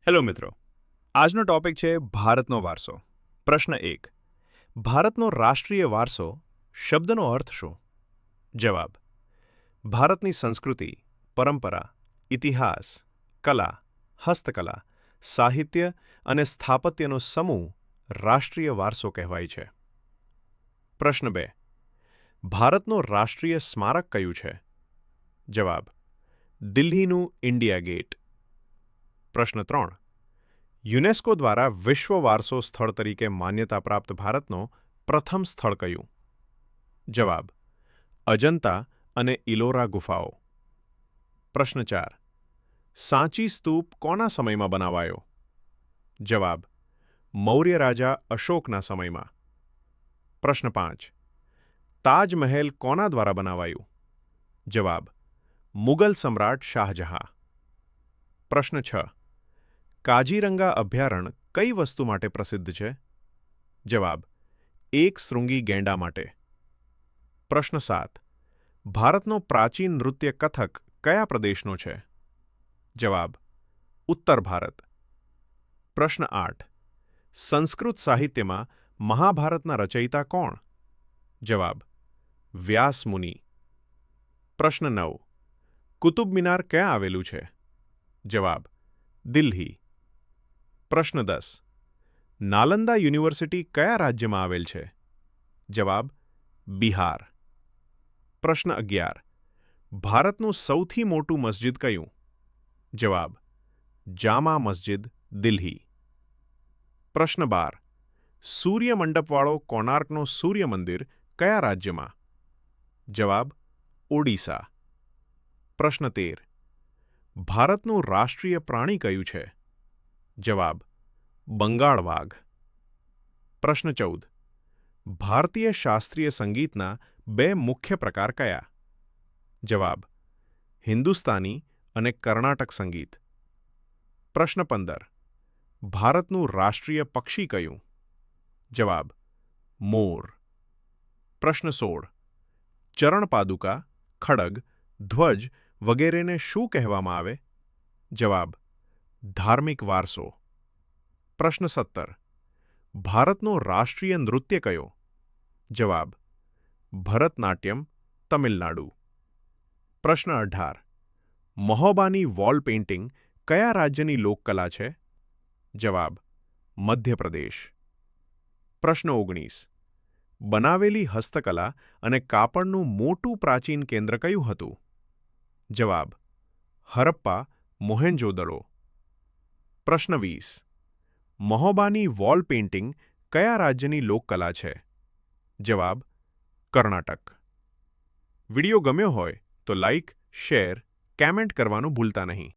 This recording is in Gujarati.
હેલો મિત્રો, આજનો ટોપિક છે ભારતનો વારસો. પ્રશ્ન 1. ભારતનો રાષ્ટ્રીય વારસો શબ્દનો અર્થ શું? જવાબ: ભારતની સંસ્કૃતિ, પરંપરા, ઇતિહાસ, કલા, હસ્તકલા, સાહિત્ય અને સ્થાપત્યનો સમૂહ રાષ્ટ્રીય વારસો કહેવાય છે. પ્રશ્ન 2. ભારતનો રાષ્ટ્રીય સ્મારક કયું છે? જવાબ: દિલ્હીનું ઇન્ડિયા ગેટ. પ્રશ્ન 3. યુનેસ્કો દ્વારા વિશ્વ વારસો સ્થળ તરીકે માન્યતા પ્રાપ્ત ભારતનો પ્રથમ સ્થળ કયું? જવાબ: અજંતા અને ઇલોરા ગુફાઓ. પ્રશ્ન 4. સાંચી સ્તૂપ કોના સમયમાં બનાવાયો? જવાબ: મૌર્ય રાજા અશોકના સમયમાં. પ્રશ્ન 5. તાજમહેલ કોના દ્વારા બનાવાયું? જવાબ: મુગલ સમ્રાટ શાહજહાં. પ્રશ્ન 6. કાજીરંગા અભયારણ્ય કઈ વસ્તુ માટે પ્રસિદ્ધ છે? જવાબ: એક શૃંગી ગેંડા માટે. પ્રશ્ન 7. ભારતનો પ્રાચીન નૃત્ય કથક કયા પ્રદેશનો છે? જવાબ: ઉત્તર ભારત. પ્રશ્ન 8. સંસ્કૃત સાહિત્યમાં મહાભારતના રચયિતા કોણ? જવાબ: વ્યાસ મુનિ. પ્રશ્ન 9. કુતુબ મિનાર ક્યાં આવેલું છે? જવાબ: દિલ્હી. પ્રશ્ન 10. નાલંદા યુનિવર્સિટી કયા રાજ્યમાં આવેલ છે? જવાબ: બિહાર. પ્રશ્ન 11. ભારતનું સૌથી મોટું મસ્જિદ કયું? જવાબ: જામા મસ્જિદ, દિલ્હી. પ્રશ્ન 12. સૂર્ય મંડપવાળો કોણાર્કનો સૂર્ય મંદિર કયા રાજ્યમાં? જવાબ: ઓડિશા. પ્રશ્ન 13. ભારતનું રાષ્ટ્રીય પ્રાણી કયું છે? જવાબ: બંગાળ વાઘ. પ્રશ્ન 14. ભારતીય શાસ્ત્રીય સંગીતના બે મુખ્ય પ્રકાર કયા? જવાબ: હિન્દુસ્તાની અને કર્ણાટક સંગીત. પ્રશ્ન 15. ભારતનું રાષ્ટ્રીય પક્ષી કયું? જવાબ: મોર. પ્રશ્ન 16. ચરણ પાદુકા, ખડગ, ધ્વજ વગેરેને શું કહેવામાં આવે? જવાબ: ધાર્મિક વારસો. પ્રશ્ન 17. ભારતનો રાષ્ટ્રીય નૃત્ય કયો? જવાબ: ભરતનાટ્યમ, તમિલનાડુ. પ્રશ્ન 18. મહોબાની વોલ પેઇન્ટિંગ કયા રાજ્યની લોકકલા છે? જવાબ: મધ્યપ્રદેશ. પ્રશ્ન 19. બનાવેલી હસ્તકલા અને કાપડનું મોટું પ્રાચીન કેન્દ્ર કયું હતું? જવાબ: હરપ્પા, મોહેંજો-દડો. પ્રશ્ન 20. મહોબાની વોલ પેઇન્ટિંગ કયા રાજ્યની લોકકલા છે? જવાબ: કર્ણાટક. વિડિયો ગમ્યો હોય તો લાઇક, શેર, કમેન્ટ કરવાનું ભૂલતા નહીં.